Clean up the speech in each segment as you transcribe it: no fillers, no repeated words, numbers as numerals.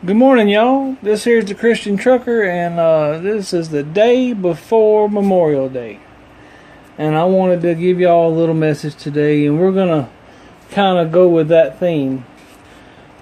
Good morning, y'all. This here's the Christian Trucker, and this is the day before Memorial Day. And I wanted to give y'all a little message today, and we're going to kind of go with that theme.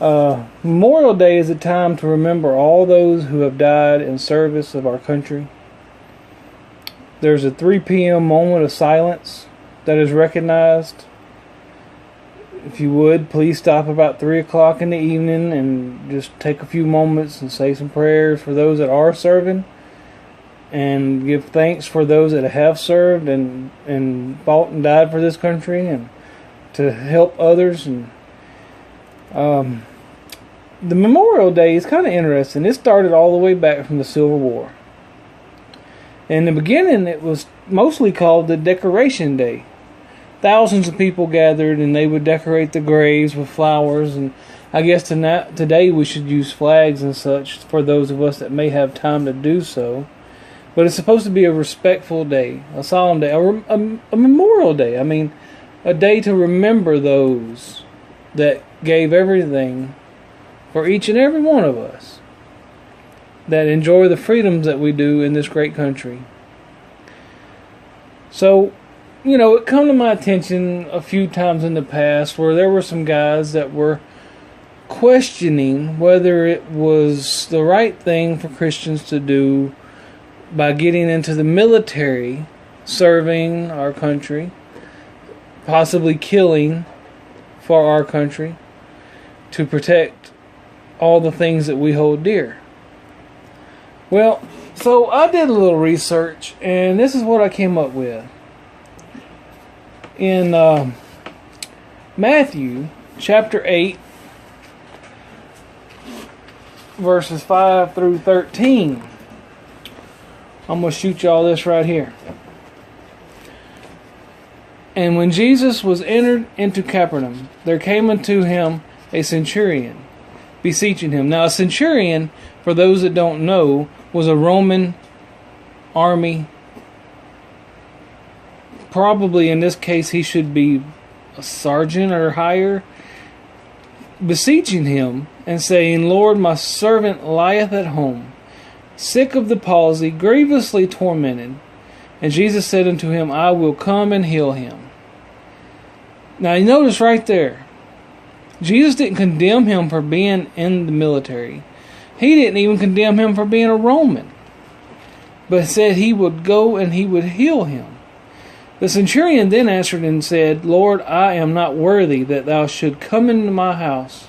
Memorial Day is a time to remember all those who have died in service of our country. There's a 3 p.m. moment of silence that is recognized. If you would, please stop about 3 o'clock in the evening and just take a few moments and say some prayers for those that are serving, and give thanks for those that have served and fought and died for this country and to help others. And the Memorial Day is kind of interesting. It started all the way back from the Civil War. In the beginning, it was mostly called the Decoration Day. Thousands of people gathered, and they would decorate the graves with flowers. And I guess today we should use flags and such for those of us that may have time to do so. But it's supposed to be a respectful day, a solemn day, a Memorial Day. I mean, a day to remember those that gave everything for each and every one of us, that enjoy the freedoms that we do in this great country. So, it come to my attention a few times in the past where there were some guys that were questioning whether it was the right thing for Christians to do by getting into the military, serving our country, possibly killing for our country, to protect all the things that we hold dear. Well, so I did a little research, and this is what I came up with. In Matthew chapter 8, verses 5 through 13, I'm going to shoot y'all this right here. And when Jesus was entered into Capernaum, there came unto him a centurion, beseeching him. Now, a centurion, for those that don't know, was a Roman army. Probably in this case he should be a sergeant or higher, beseeching him and saying, Lord, my servant lieth at home, sick of the palsy, grievously tormented. And Jesus said unto him, I will come and heal him. Now you notice right there, Jesus didn't condemn him for being in the military. He didn't even condemn him for being a Roman, but said he would go and he would heal him. The centurion then answered and said, Lord, I am not worthy that thou should come into my house,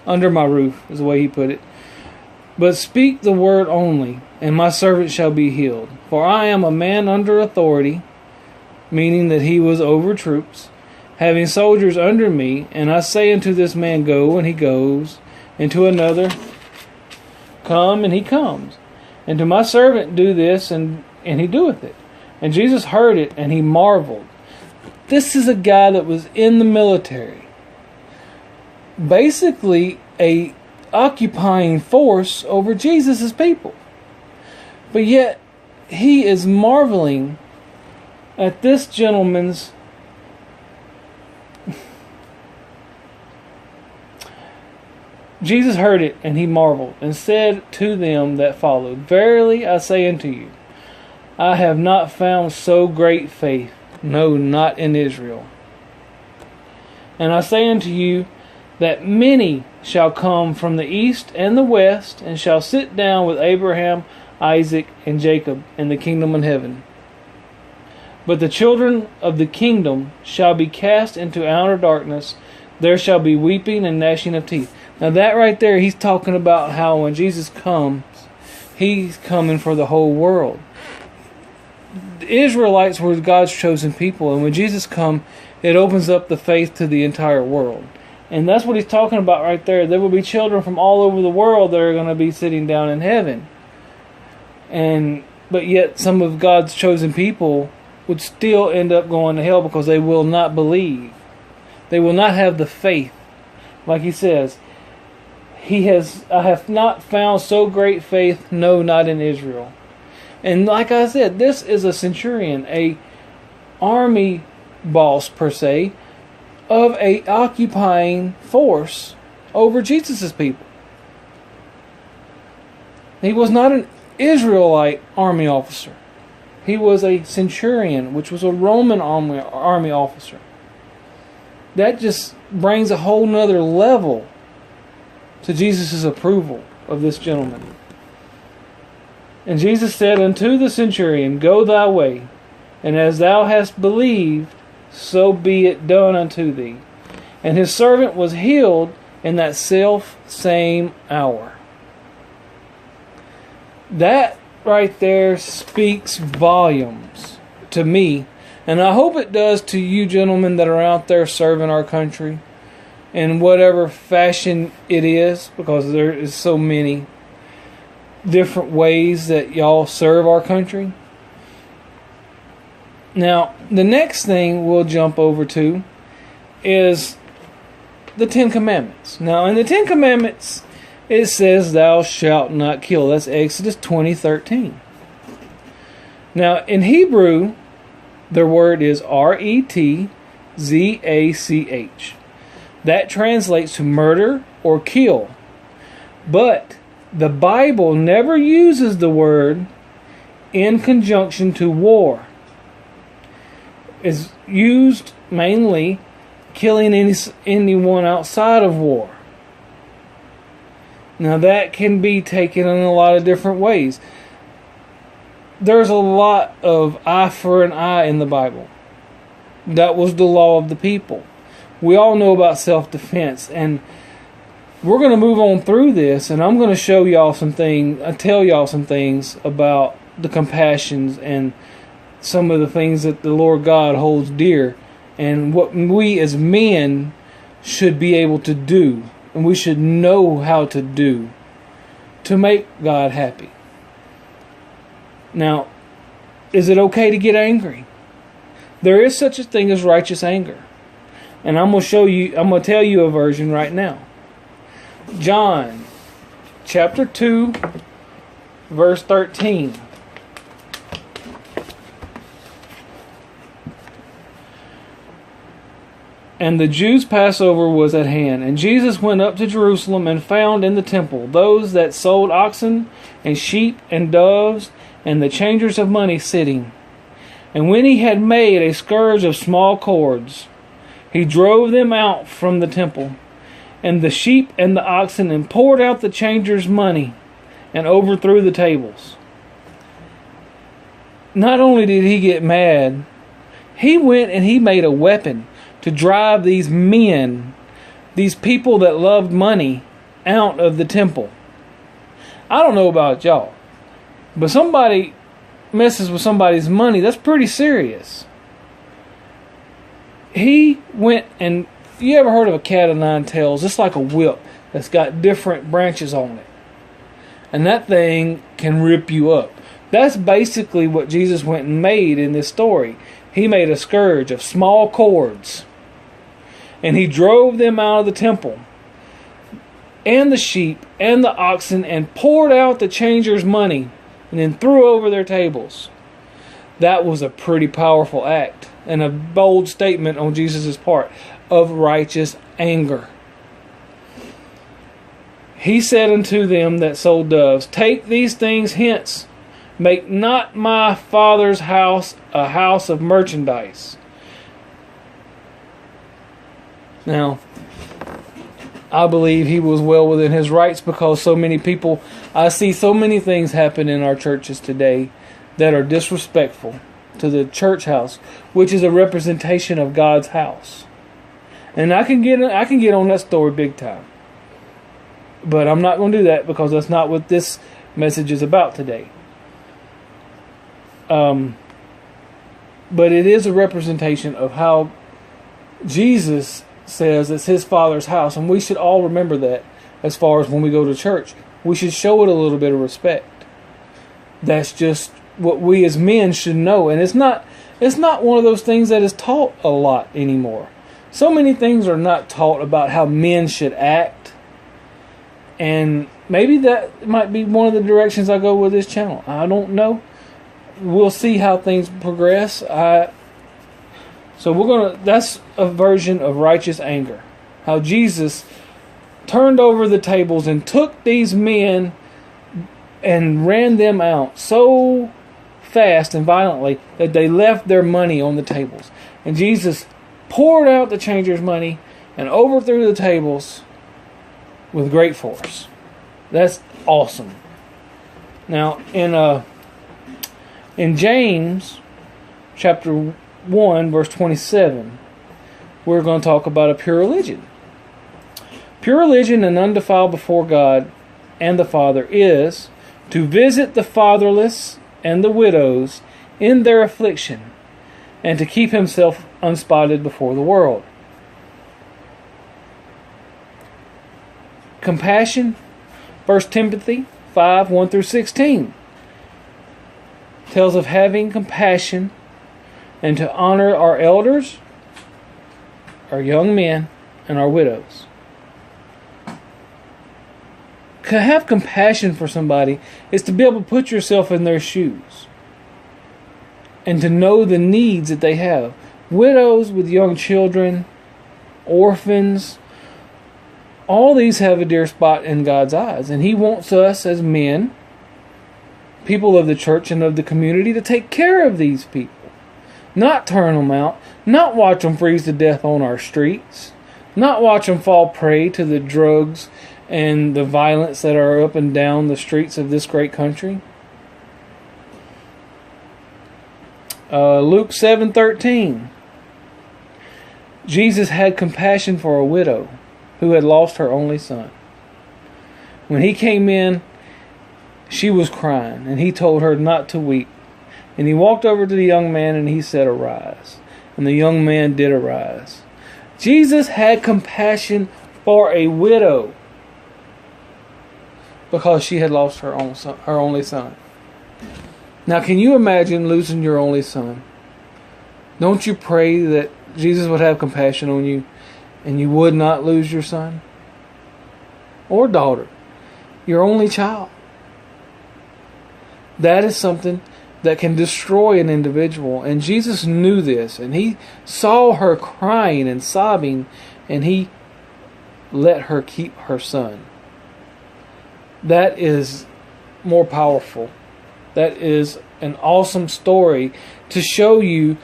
under my roof, is the way he put it. But speak the word only, and my servant shall be healed. For I am a man under authority, meaning that he was over troops, having soldiers under me, and I say unto this man, go, and he goes, and to another, come, and he comes. And to my servant, do this, and he doeth it. And Jesus heard it, and he marveled. This is a guy that was in the military. Basically, a occupying force over Jesus' people. But yet, he is marveling at this gentleman's Jesus heard it, and he marveled, and said to them that followed, Verily I say unto you, I have not found so great faith, no, not in Israel. And I say unto you, that many shall come from the east and the west, and shall sit down with Abraham, Isaac, and Jacob in the kingdom of heaven. But the children of the kingdom shall be cast into outer darkness. There shall be weeping and gnashing of teeth. Now that right there, he's talking about how when Jesus comes, he's coming for the whole world. The Israelites were God's chosen people, and when Jesus comes, it opens up the faith to the entire world. And that's what he's talking about right there. There will be children from all over the world that are going to be sitting down in heaven. But yet some of God's chosen people would still end up going to hell because they will not believe. They will not have the faith. Like he says, I have not found so great faith, no, not in Israel. And like I said, this is a centurion, a army boss per se, of a occupying force over Jesus' people. He was not an Israelite army officer. He was a centurion, which was a Roman army officer. That just brings a whole nother level to Jesus' approval of this gentleman. And Jesus said unto the centurion, Go thy way, and as thou hast believed, so be it done unto thee. And his servant was healed in that same hour. That right there speaks volumes to me, and I hope it does to you gentlemen that are out there serving our country in whatever fashion it is, because there is so many different ways that y'all serve our country. Now, the next thing we'll jump over to is the Ten Commandments. Now, in the Ten Commandments, it says, Thou shalt not kill. That's Exodus 20:13. Now, in Hebrew, the word is RETZACH. That translates to murder or kill. But the Bible never uses the word in conjunction to war. It's used mainly killing anyone outside of war. Now that can be taken in a lot of different ways. There's a lot of eye for an eye in the Bible. That was the law of the people. We all know about self-defense, and we're going to move on through this, and I'm going to show y'all some things, tell y'all some things about the compassions and some of the things that the Lord God holds dear, and what we as men should be able to do, and we should know how to do to make God happy. Now, is it okay to get angry? There is such a thing as righteous anger. And I'm going to tell you a version right now. John chapter 2 verse 13. And the Jews' Passover was at hand, and Jesus went up to Jerusalem and found in the temple those that sold oxen and sheep and doves and the changers of money sitting. And when he had made a scourge of small cords, he drove them out from the temple, and the sheep and the oxen, and poured out the changers' money, and overthrew the tables. Not only did he get mad, he went and he made a weapon to drive these men, these people that loved money, out of the temple. I don't know about y'all, but somebody messes with somebody's money, that's pretty serious. He went and, you ever heard of a cat of nine tails? It's like a whip that's got different branches on it. And that thing can rip you up. That's basically what Jesus went and made in this story. He made a scourge of small cords. And he drove them out of the temple, and the sheep and the oxen, and poured out the changers' money, and then threw over their tables. That was a pretty powerful act, and a bold statement on Jesus' part of righteous anger. He said unto them that sold doves, Take these things hence, make not my Father's house a house of merchandise. Now, I believe he was well within his rights, because so many people, I see so many things happen in our churches today that are disrespectful to the church house, which is a representation of God's house. And I can get on that story big time. But I'm not going to do that, because that's not what this message is about today. But it is a representation of how Jesus says it's his Father's house, and we should all remember that. As far as when we go to church, we should show it a little bit of respect. That's just what we as men should know, and it's not one of those things that is taught a lot anymore. So many things are not taught about how men should act, and maybe that might be one of the directions I go with this channel. I don't know. We'll see how things progress. So that's a version of righteous anger. How Jesus turned over the tables and took these men and ran them out so fast and violently that they left their money on the tables. And Jesus poured out the changers' money and overthrew the tables with great force. That's awesome. Now, in James chapter 1, verse 27, we're going to talk about a pure religion. Pure religion and undefiled before God and the Father is to visit the fatherless and the widows in their affliction, and to keep himself unspotted before the world. Compassion, 1 Timothy 5, 1 through 16, tells of having compassion and to honor our elders, our young men, and our widows. To have compassion for somebody is to be able to put yourself in their shoes and to know the needs that they have. Widows with young children, orphans, all these have a dear spot in God's eyes. And He wants us as men, people of the church and of the community, to take care of these people. Not turn them out. Not watch them freeze to death on our streets. Not watch them fall prey to the drugs and the violence that are up and down the streets of this great country. Luke 7:13. Jesus had compassion for a widow who had lost her only son. When He came in, she was crying, and He told her not to weep. And He walked over to the young man and He said, "Arise." And the young man did arise. Jesus had compassion for a widow because she had lost her only son. Now, can you imagine losing your only son? Don't you pray that Jesus would have compassion on you and you would not lose your son or daughter, your only child? That is something that can destroy an individual. And Jesus knew this, and He saw her crying and sobbing, and He let her keep her son. That is more powerful. That is an awesome story to show you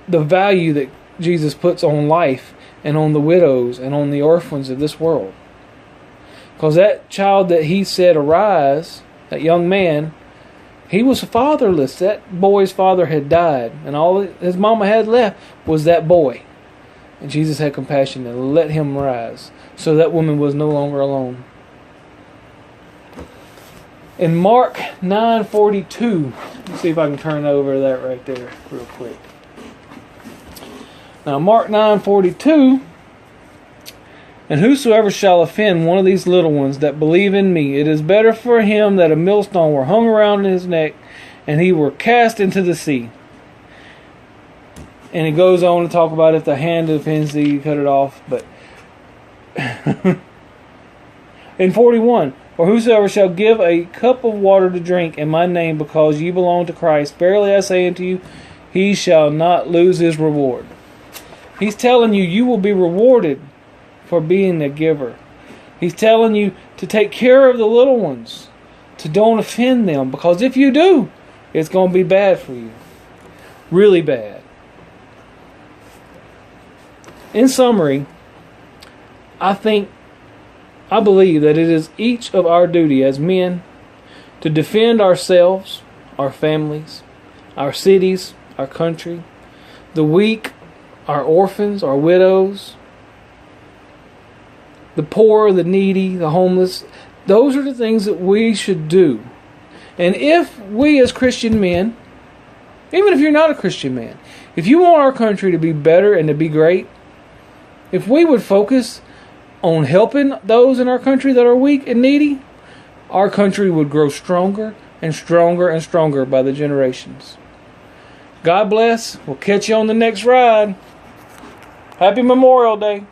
the value that Jesus puts on life and on the widows and on the orphans of this world. Because that child that He said, "Arise," that young man, he was fatherless. That boy's father had died, and all his mama had left was that boy. And Jesus had compassion and let him rise, so that woman was no longer alone. In Mark 9:42, let's see if I can turn over that right there real quick. Now, Mark 9:42, "And whosoever shall offend one of these little ones that believe in me, it is better for him that a millstone were hung around his neck and he were cast into the sea." And it goes on to talk about if the hand offends thee, you cut it off. But in 41, "For whosoever shall give a cup of water to drink in my name, because ye belong to Christ, verily I say unto you, he shall not lose his reward." He's telling you, you will be rewarded for being a giver. He's telling you to take care of the little ones, to don't offend them, because if you do, it's going to be bad for you. Really bad. In summary, I believe that it is each of our duty as men to defend ourselves, our families, our cities, our country, the weak, our orphans, our widows, the poor, the needy, the homeless. Those are the things that we should do. And if we as Christian men, even if you're not a Christian man, if you want our country to be better and to be great, if we would focus on helping those in our country that are weak and needy, our country would grow stronger and stronger and stronger by the generations. God bless. We'll catch you on the next ride. Happy Memorial Day.